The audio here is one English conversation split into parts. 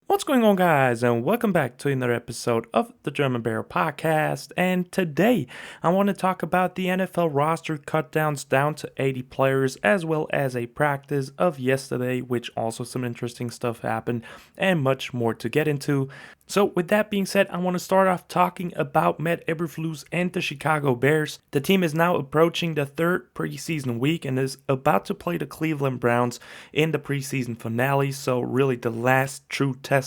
What's going on, guys, and welcome back to another episode of the German Bear Podcast. And today, I want to talk about the NFL roster cutdowns down to 80 players, as well as a practice of yesterday, which also some interesting stuff happened, and much more to get into. So, with that being said, I want to start off talking about Matt Eberflus and the Chicago Bears. The team is now approaching the third preseason week and is about to play the Cleveland Browns in the preseason finale. So, really, the last true test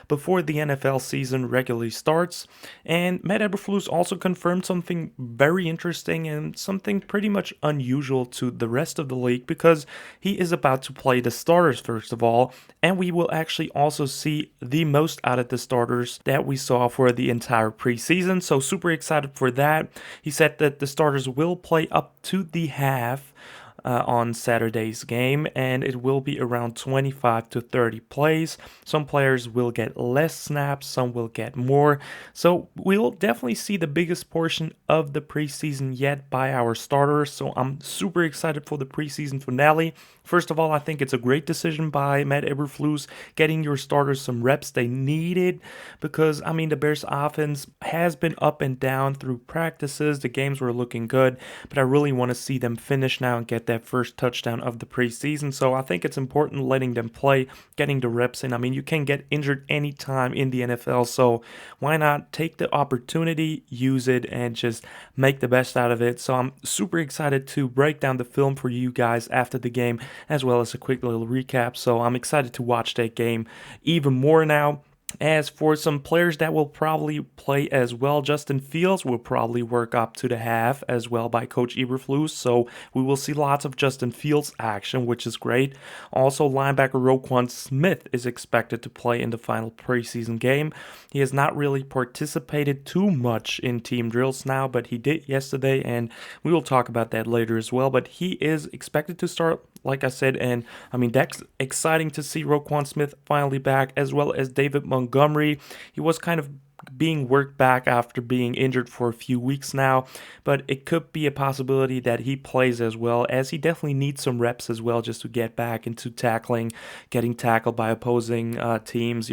before the NFL season regularly starts. And Matt Eberflus also confirmed something very interesting and something pretty much unusual to the rest of the league because he is about to play the starters, first of all, and we will actually also see the most out of the starters that we saw for the entire preseason. So super excited for that. He said that the starters will play up to the half on Saturday's game, and it will be around 25 to 30 plays. Some players will get less snaps, some will get more. So we'll definitely see the biggest portion of the preseason yet by our starters. So I'm super excited for the preseason finale. First of all, I think it's a great decision by Matt Eberflus getting your starters some reps they needed because, the Bears offense has been up and down through practices. The games were looking good, but I really want to see them finish now and get that first touchdown of the preseason. So I think it's important letting them play, getting the reps in. You can get injured anytime in the NFL, so why not take the opportunity, use it, and just make the best out of it. So I'm super excited to break down the film for you guys after the game, as well as a quick little recap. So I'm excited to watch that game even more now. As for some players that will probably play as well, Justin Fields will probably work up to the half as well by Coach Eberflus, so we will see lots of Justin Fields action, which is great. Also, linebacker Roquan Smith is expected to play in the final preseason game. He has not really participated too much in team drills now, but he did yesterday, and we will talk about that later as well. But he is expected to start, like I said, and that's exciting to see Roquan Smith finally back, as well as David Montgomery. He was kind of being worked back after being injured for a few weeks now, but it could be a possibility that he plays as well, as he definitely needs some reps as well just to get back into tackling, getting tackled by opposing teams.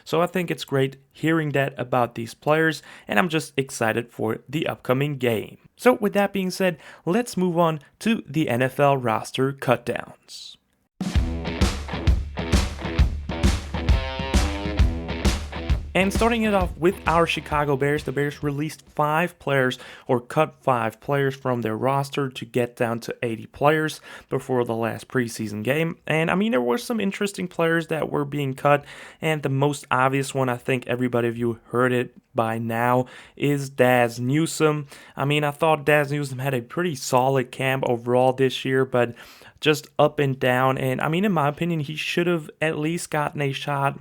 So I think it's great hearing that about these players, and I'm just excited for the upcoming game. So with that being said, let's move on to the NFL roster cutdowns. And starting it off with our Chicago Bears, the Bears released 5 players or cut 5 players from their roster to get down to 80 players before the last preseason game. And there were some interesting players that were being cut, and the most obvious one, I think everybody of you heard it by now, is Dazz Newsome. I thought Dazz Newsome had a pretty solid camp overall this year, but just up and down. And in my opinion, he should have at least gotten a shot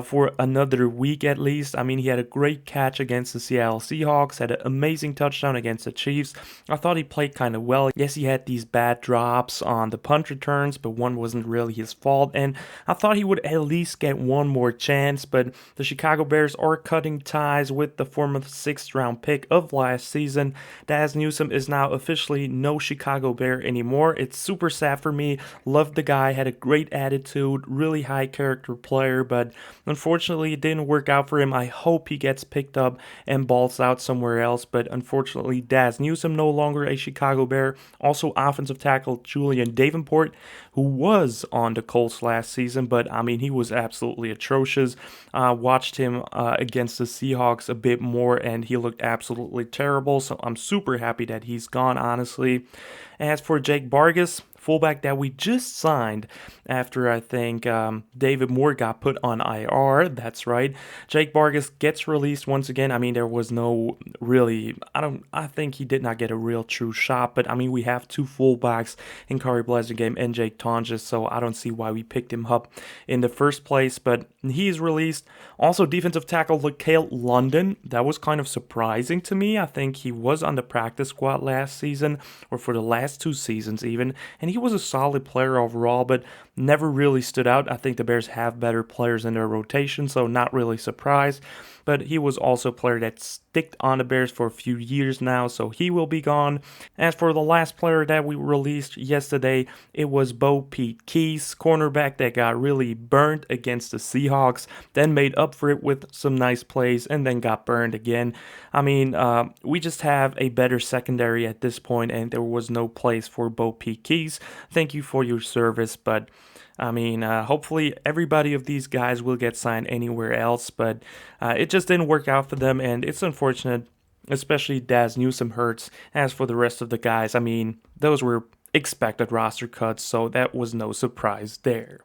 for another week at least. He had a great catch against the Seattle Seahawks, had an amazing touchdown against the Chiefs. I thought he played kind of well. Yes, he had these bad drops on the punt returns, but one wasn't really his fault, and I thought he would at least get one more chance, but the Chicago Bears are cutting ties with the former 6th round pick of last season. Dazz Newsome is now officially no Chicago Bear anymore. It's super sad for me. Loved the guy, had a great attitude, really high character player, but unfortunately, it didn't work out for him. I hope he gets picked up and balls out somewhere else, but unfortunately, Dazz Newsome no longer a Chicago Bear. Also, offensive tackle Julian Davenport, who was on the Colts last season, but he was absolutely atrocious. Watched him against the Seahawks a bit more, and he looked absolutely terrible, so I'm super happy that he's gone, honestly. As for Jake Vargas, fullback that we just signed after I think David Moore got put on IR. That's right. Jake Vargas gets released once again. There was no really, I think he did not get a real true shot, but we have 2 fullbacks in Corey Blasingame and Jake Tonjes, so I don't see why we picked him up in the first place, but he's released. Also, defensive tackle LaCale London, that was kind of surprising to me. I think he was on the practice squad last season, or for the last 2 seasons even, and he was a solid player overall, but never really stood out. I think the Bears have better players in their rotation, so not really surprised. but he was also a player that sticked on the Bears for a few years now, so he will be gone. As for the last player that we released yesterday, it was Bo Pete Keys, cornerback that got really burned against the Seahawks, then made up for it with some nice plays, and then got burned again. I mean, we just have a better secondary at this point, and there was no place for Bo Pete Keys. Thank you for your service, but I mean, hopefully everybody of these guys will get signed anywhere else, but it just didn't work out for them, and it's unfortunate, especially Dazz Newsome hurts. As for the rest of the guys, I mean, those were expected roster cuts, so that was no surprise there.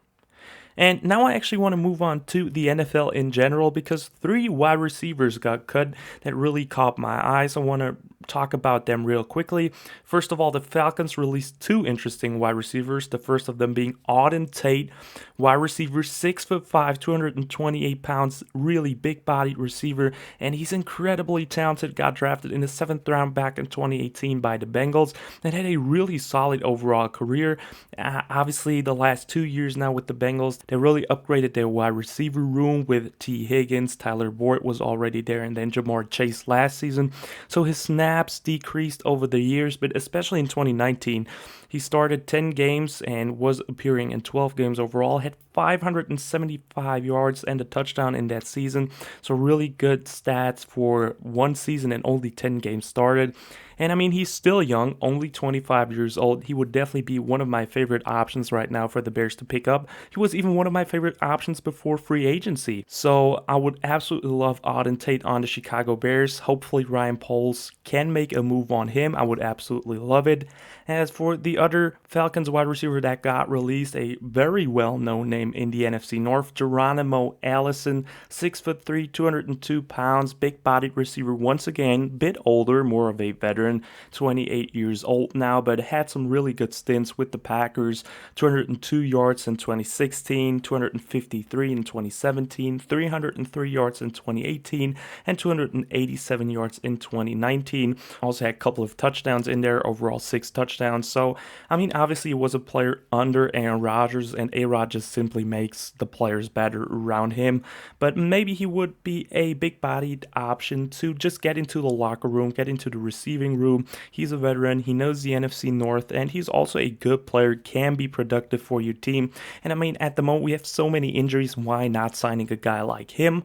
And now I actually want to move on to the NFL in general because 3 wide receivers got cut that really caught my eyes. I want to talk about them real quickly. First of all, the Falcons released 2 interesting wide receivers. The first of them being Auden Tate, wide receiver, 6'5", 228 pounds, really big-bodied receiver, and he's incredibly talented. Got drafted in the 7th round back in 2018 by the Bengals and had a really solid overall career. Obviously, the last 2 years now with the Bengals, they really upgraded their wide receiver room with T. Higgins. Tyler Boyd was already there, and then Jamar Chase last season. So his snaps decreased over the years, but especially in 2019, he started 10 games and was appearing in 12 games overall, had 575 yards and a touchdown in that season. So really good stats for one season and only 10 games started. And I mean, he's still young, only 25 years old. He would definitely be one of my favorite options right now for the Bears to pick up. He was even one of my favorite options before free agency. So I would absolutely love Auden Tate on the Chicago Bears. Hopefully Ryan Poles can make a move on him. I would absolutely love it. As for the other Falcons wide receiver that got released, a very well-known name in the NFC North, Geronimo Allison, 6'3", 202 pounds, big-bodied receiver once again, bit older, more of a veteran, 28 years old now, but had some really good stints with the Packers, 202 yards in 2016, 253 in 2017, 303 yards in 2018, and 287 yards in 2019. Also had a couple of touchdowns in there, overall 6 touchdowns. So, I mean, obviously he was a player under Aaron Rodgers, and A-Rod just simply makes the players better around him. But maybe he would be a big-bodied option to just get into the locker room, get into the receiving room. He's a veteran, he knows the NFC North, and he's also a good player, can be productive for your team. And I mean, at the moment, we have so many injuries, why not signing a guy like him?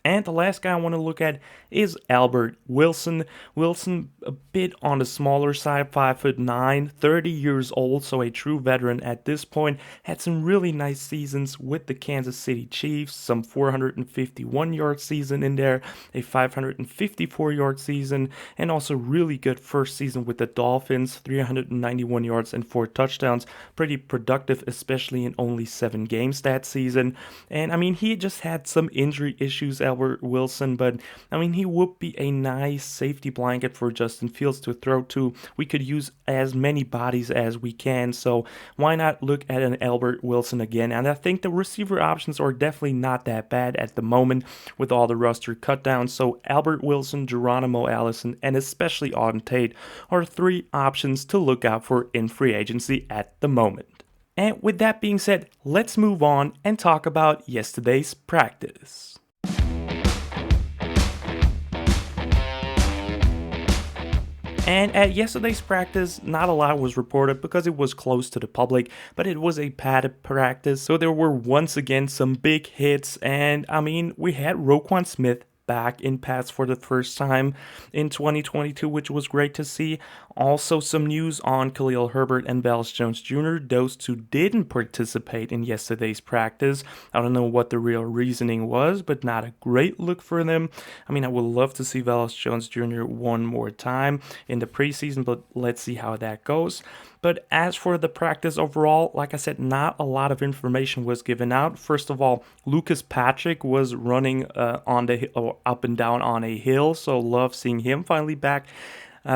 And the last guy I want to look at is Albert Wilson. Wilson, a bit on the smaller side, 5'9", 30 years old, so a true veteran at this point. Had some really nice seasons with the Kansas City Chiefs, some 451-yard season in there, a 554-yard season, and also really good first season with the Dolphins, 391 yards and 4 touchdowns. Pretty productive, especially in only 7 games that season. And I mean, he just had some injury issues, Albert Wilson, but I mean, he would be a nice safety blanket for Justin Fields to throw to. We could use as many bodies as we can, so why not look at an Albert Wilson again? And I think the receiver options are definitely not that bad at the moment with all the roster cutdowns. So Albert Wilson, Geronimo Allison, and especially Auden Tate are 3 options to look out for in free agency at the moment. And with that being said, let's move on and talk about yesterday's practice. And at yesterday's practice, not a lot was reported because it was close to the public, but it was a padded practice, so there were once again some big hits, and I mean, we had Roquan Smith back in pads for the first time in 2022, which was great to see. Also, some news on Khalil Herbert and Velus Jones Jr. Those 2 didn't participate in yesterday's practice. I don't know what the real reasoning was, but not a great look for them. I mean, I would love to see Velus Jones Jr. one more time in the preseason, but let's see how that goes. But as for the practice overall, like I said, not a lot of information was given out. First of all, Lucas Patrick was running on the up and down on a hill, so love seeing him finally back.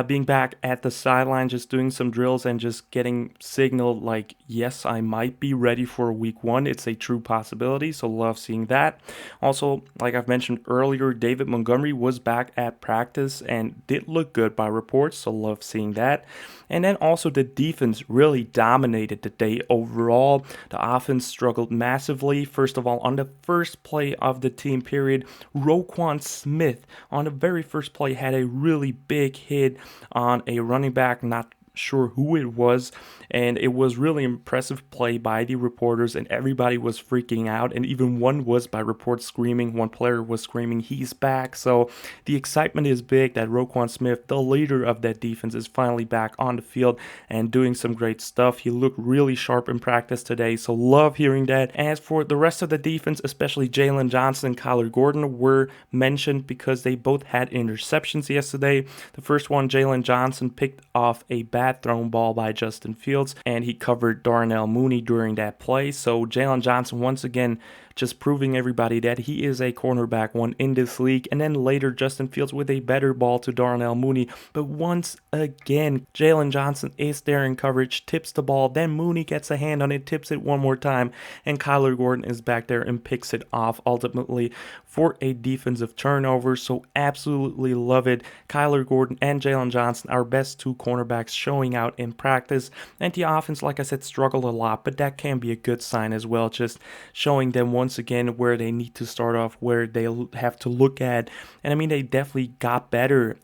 Being back at the sideline, just doing some drills and just getting signaled like, yes, I might be ready for week 1. It's a true possibility, so love seeing that. Also, like I've mentioned earlier, David Montgomery was back at practice and did look good by reports, so love seeing that. And then also the defense really dominated the day overall. The offense struggled massively. First of all, on the first play of the team period, Roquan Smith on the very first play had a really big hit on a running back, not sure who it was, and it was really impressive play by the reporters, and everybody was freaking out, and even one was by reports screaming, one player was screaming he's back. So the excitement is big that Roquan Smith, the leader of that defense, is finally back on the field and doing some great stuff. He looked really sharp in practice today, so love hearing that. As for the rest of the defense, especially Jalen Johnson and Kyler Gordon were mentioned because they both had interceptions yesterday. The first one, Jalen Johnson picked off a bad thrown ball by Justin Fields, and he covered Darnell Mooney during that play. So Jalen Johnson once again just proving everybody that he is a cornerback one in this league. And then later Justin Fields with a better ball to Darnell Mooney. But once again, Jalen Johnson is there in coverage, tips the ball, then Mooney gets a hand on it, tips it one more time, and Kyler Gordon is back there and picks it off ultimately for a defensive turnover. So absolutely love it. Kyler Gordon and Jalen Johnson, our best two cornerbacks, showing out in practice. And the offense, like I said, struggled a lot, but that can be a good sign as well, just showing them once again where they need to start off, where they have to look at. And I mean, they definitely got better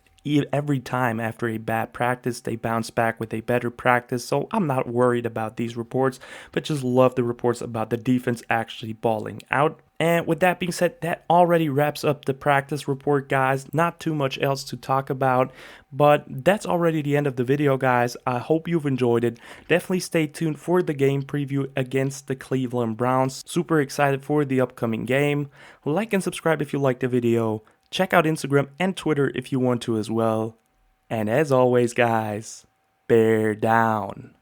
every time after a bad practice. They bounce back with a better practice. So I'm not worried about these reports, but just love the reports about the defense actually balling out. And with that being said, that already wraps up the practice report, guys. Not too much else to talk about, but that's already the end of the video, guys. I hope you've enjoyed it. Definitely stay tuned for the game preview against the Cleveland Browns. Super excited for the upcoming game. Like and subscribe if you liked the video. Check out Instagram and Twitter if you want to as well. And as always, guys, bear down.